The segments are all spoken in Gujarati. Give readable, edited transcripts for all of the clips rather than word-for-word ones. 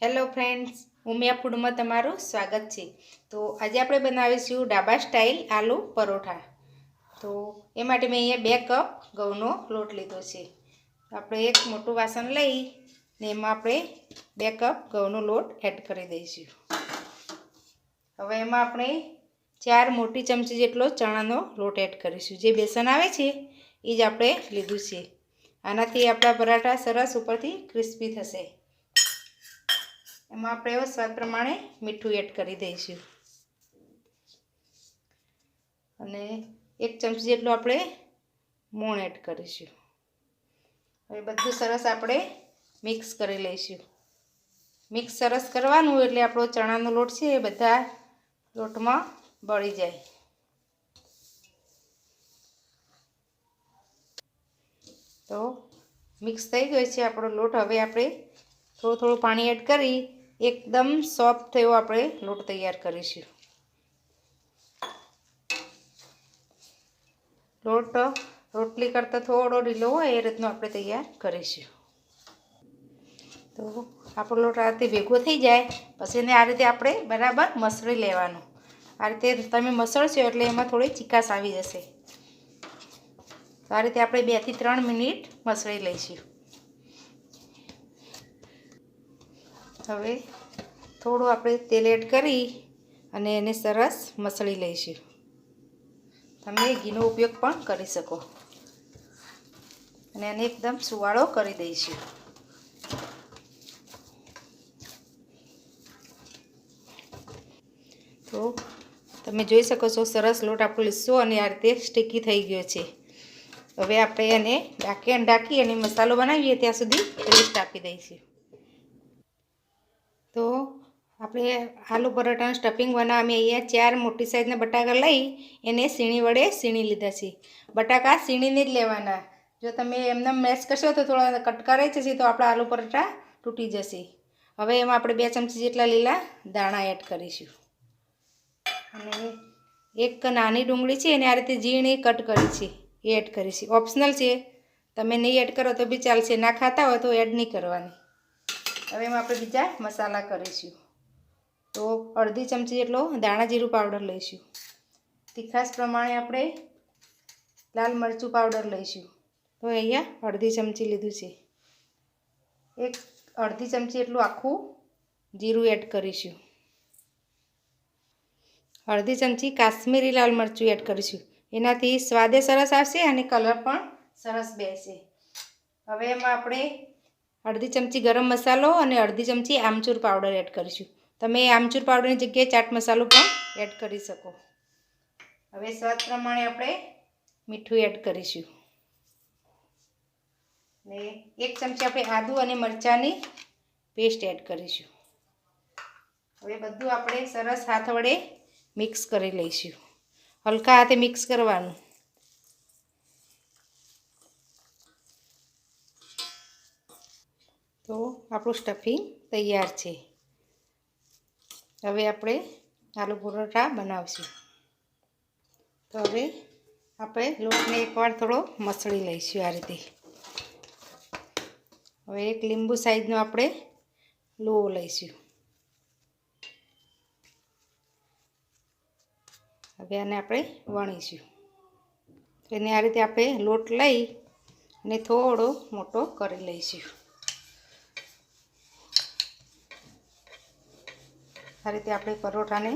હેલો ફ્રેન્ડ્સ, ઉમિયા ફૂડમાં તમારું સ્વાગત છે। તો આજે આપણે બનાવીશું ઢાબા સ્ટાઇલ આલુ પરોઠા। તો એ માટે મેં અહીંયા 2 કપ ઘઉંનો લોટ લીધો છે। આપણે એક મોટું વાસણ લઈ ને એમાં આપણે 2 કપ ઘઉંનો લોટ એડ કરી દઈશું। હવે એમાં આપણે 4 મોટી ચમચી જેટલો ચણાનો લોટ એડ કરીશું। જે બેસન આવે છે એ જ આપણે લીધું છે। આનાથી આપણા પરાઠા સરસ ઉપરથી ક્રિસ્પી થશે। એમાં આપણે સ્વાદ પ્રમાણે મીઠું એડ કરી દઈશું અને 1 ચમચી જેટલું આપણે મોણ એડ કરીશું। હવે બધું સરસ આપણે મિક્સ કરી લઈશું। મિક્સ સરસ કરવાનું એટલે આપણો ચણાનો લોટ છે એ બધા લોટમાં ભળી જાય। તો મિક્સ થઈ ગયો છે આપણો લોટ। હવે આપણે થોડું પાણી એડ કરી એકદમ સોફ્ટ એવો આપણે લોટ તૈયાર કરીશું। લોટ રોટલી કરતાં થોડો ઢીલો હોય એ રીતનો આપણે તૈયાર કરીશું। તો આપણો લોટ આ રીતે ભેગો થઈ જાય પછી એને આ રીતે આપણે બરાબર મસળી લેવાનો। આ રીતે તમે મસળશો એટલે એમાં થોડી ચીકાશ આવી જશે। તો આ રીતે આપણે 2 થી 3 મિનિટ મસળી લઈશું। હવે થોડું આપણે તેલ એડ કરી અને એને સરસ મસળી લઈશું। તમે ઘીનો ઉપયોગ પણ કરી શકો અને એને એકદમ સુવાળો કરી દઈશું। તો તમે જોઈ શકો છો સરસ લોટ આપણો લીસો અને આ રીતે સ્ટીકી થઈ ગયો છે। હવે આપણે એને ઢાંકી અને મસાલો બનાવીએ ત્યાં સુધી રેસ્ટ આપી દઈશું। તો આપણે આલુ પરોઠાનું સ્ટફિંગ બનાવવા મેં અહીંયા 4 મોટી સાઈઝના બટાકા લઈ એને સીણી વડે સીણી લીધા છે। બટાકા સીણીને જ લેવાના। જો તમે એમને મેશ કરશો તો થોડા કટકા રહી જશે તો આપણા આલુ પરોઠા તૂટી જશે। હવે એમાં આપણે 2 ચમચી જેટલા લીલા દાણા એડ કરીશું અને એક નાની ડુંગળી છે એને આ રીતે ઝીણી કટ કરી છે એ એડ કરીશું। ઓપ્શનલ છે, તમે નહીં એડ કરો તો બી ચાલશે, ના ખાતા હોય તો એડ નહીં કરવાની। હવે એમાં આપણે બીજા મસાલા કરીશું। તો અડધી ચમચી જેટલો ધાણા જીરું પાવડર લઈશું। તીખાશ પ્રમાણે આપણે લાલ મરચું પાવડર લઈશું। તો અહીંયા અડધી ચમચી લીધું છે। અડધી ચમચી એટલું આખું જીરું એડ કરીશું। અડધી ચમચી કાશ્મીરી લાલ મરચું એડ કરીશું। એનાથી સ્વાદે સરસ આવશે અને કલર પણ સરસ બેસશે। હવે એમાં આપણે અડધી ચમચી ગરમ મસાલો અને અડધી ચમચી આમચૂર પાવડર એડ કરીશું। તમે આમચૂર પાવડરની જગ્યાએ ચાટ મસાલો પણ એડ કરી શકો। હવે સ્વાદ પ્રમાણે આપણે મીઠું એડ કરીશું ને 1 ચમચી આપણે આદુ અને મરચાંની પેસ્ટ એડ કરીશું। હવે બધું આપણે સરસ હાથ વડે મિક્સ કરી લઈશું। હલકા હાથે મિક્સ કરવાનું। તો આપણું સ્ટફિંગ તૈયાર છે। હવે આપણે આલુ પરોઠા બનાવીશું। તો હવે આપણે લોટને એકવાર થોડો મસળી લઈશું આ રીતે। હવે એક લીંબુ સાઈઝનો આપણે લોહો લઈશું। હવે આને આપણે વણીશું। એને આ રીતે આપણે લોટ લઈ અને થોડો મોટો કરી લઈશું। આ રીતે આપણે પરોઠાને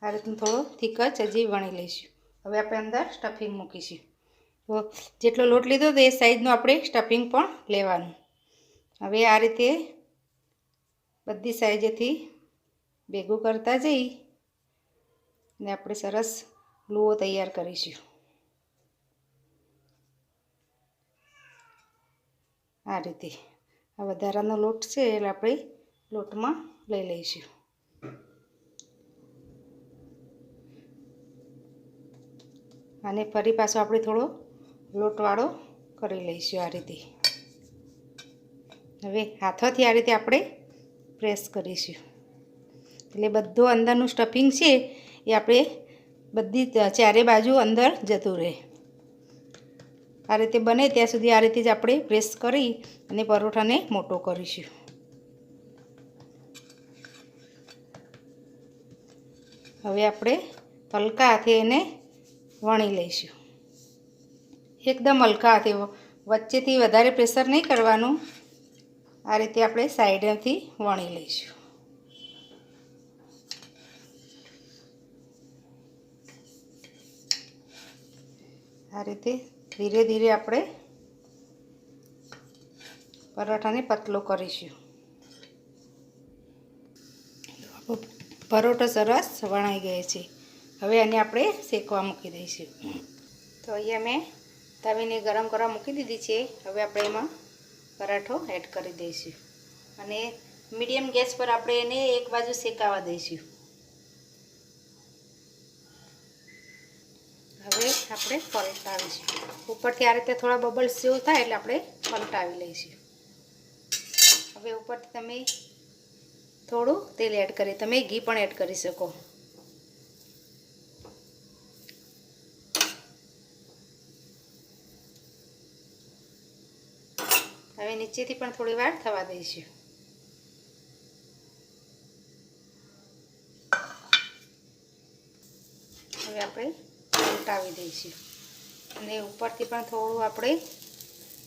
આ રીતનું થોડો થીક જ હજી વણી લઈશું। હવે આપણે અંદર સ્ટફિંગ મૂકીશું। તો જેટલો લોટ લીધો તો એ સાઈઝનું આપણે સ્ટફિંગ પણ લેવાનું। હવે આ રીતે બધી સાઈઝેથી ભેગું કરતા જઈ ને આપણે સરસ લોહો તૈયાર કરીશું। આ રીતે આ વધારાનો લોટ છે એટલે આપણે લોટમાં લઈ લઈશું। અને ફરી પાછો આપણે થોડો લોટવાળો કરી લઈશું આ રીતે। હવે હાથોથી આ રીતે આપણે પ્રેસ કરીશું એટલે બધું અંદરનું સ્ટફિંગ છે એ આપણે બધી ચારે બાજુ અંદર જતું રહે। આ રીતે બને ત્યાં સુધી આ રીતે જ આપણે પ્રેસ કરી અને પરોઠાને મોટો કરીશું। હવે આપણે હલકા હાથે એને વણી લઈશું. એકદમ હલકા હાથે, વચ્ચેથી વધારે પ્રેશર નહીં કરવાનું. આ રીતે આપણે સાઈડેથી વણી લઈશું. આ રીતે ધીરે ધીરે આપણે પરોઠાને પતલો કરીશું. પરોઠો સરસ વણાઈ ગયો છે. હવે આને આપણે શેકવા મૂકી દઈશું. તો અહીંયા મેં તવીને ગરમ કરવા મૂકી દીધી છે. હવે આપણે એમાં પરાઠો એડ કરી દઈશું અને મીડિયમ ગેસ પર આપણે એને એક બાજુ શેકાવા દઈશું. હવે આપણે પલટાવીશું. ઉપરથી આ રીતે થોડા બબલ્સ જેવું થાય એટલે આપણે પલટાવી લઈશું. હવે ઉપરથી તમે થોડું તેલ એડ કરી, તમે ઘી પણ એડ કરી શકો. હવે નીચેથી પણ થોડી વાર થવા દઈશું. હવે આપણે પલટાવી દઈશું અને ઉપરથી પણ થોડું આપણે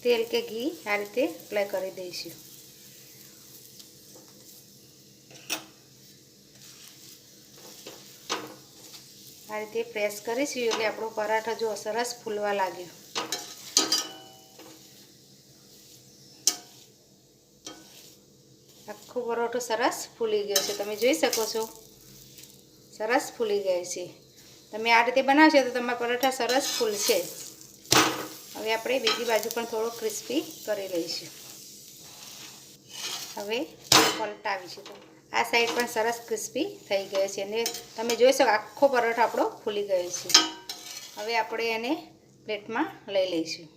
તેલ કે ઘી આ રીતે એપ્લાય કરી દઈશું. આ રીતે પ્રેસ કરીશું એટલે આપણો પરાઠો જો સરસ ફૂલવા લાગ્યો. આખો પરોઠો સરસ ફૂલી ગયો છે. તમે જોઈ શકો છો, સરસ ફૂલી ગયો છે. તમે આ રીતે બનાવશો તો તમારા પરોઠા સરસ ફૂલશે. હવે આપણે બીજી બાજુ પણ થોડો ક્રિસ્પી કરી લઈશું. હવે પલટાવીશું તો આ સાઈડ પણ સરસ ક્રિસ્પી થઈ ગયો છે અને તમે જોઈ શકો આખો પરોઠો આપણો ફૂલી ગયો છે. હવે આપણે એને પ્લેટમાં લઈ લઈશું.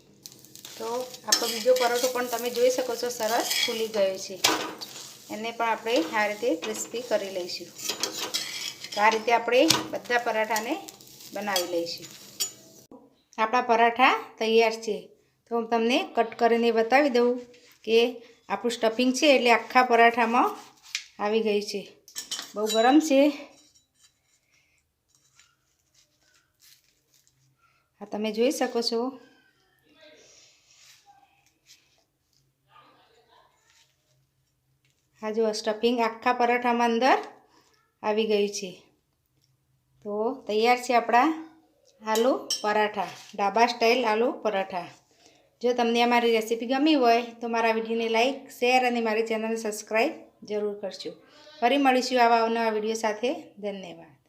તો આપણો બીજો પરોઠો પણ તમે જોઈ શકો છો સરસ ફૂલી ગયો છે. એને પણ આપણે આ રીતે ક્રિસ્પી કરી લઈશું. તો આ રીતે આપણે બધા પરાઠાને બનાવી લઈશું. આપણા પરાઠા તૈયાર છે. તો હું તમને કટ કરીને બતાવી દઉં કે આપણું સ્ટફિંગ છે એટલે આખા પરાઠામાં આવી ગઈ છે. બહુ ગરમ છે. આ તમે જોઈ શકો છો. આ જો સ્ટફિંગ આખા પરાઠામાં અંદર આવી ગયું છે. તો તૈયાર છે આપણા આલુ પરાઠા, ઢાબા સ્ટાઇલ આલુ પરાઠા. જો તમને અમારી રેસીપી ગમી હોય તો મારા વિડીયોને લાઈક, શેર અને મારી ચેનલને સબસ્ક્રાઈબ જરૂર કરજો. ફરી મળીશું આવા અવનવા વિડીયો સાથે. ધન્યવાદ.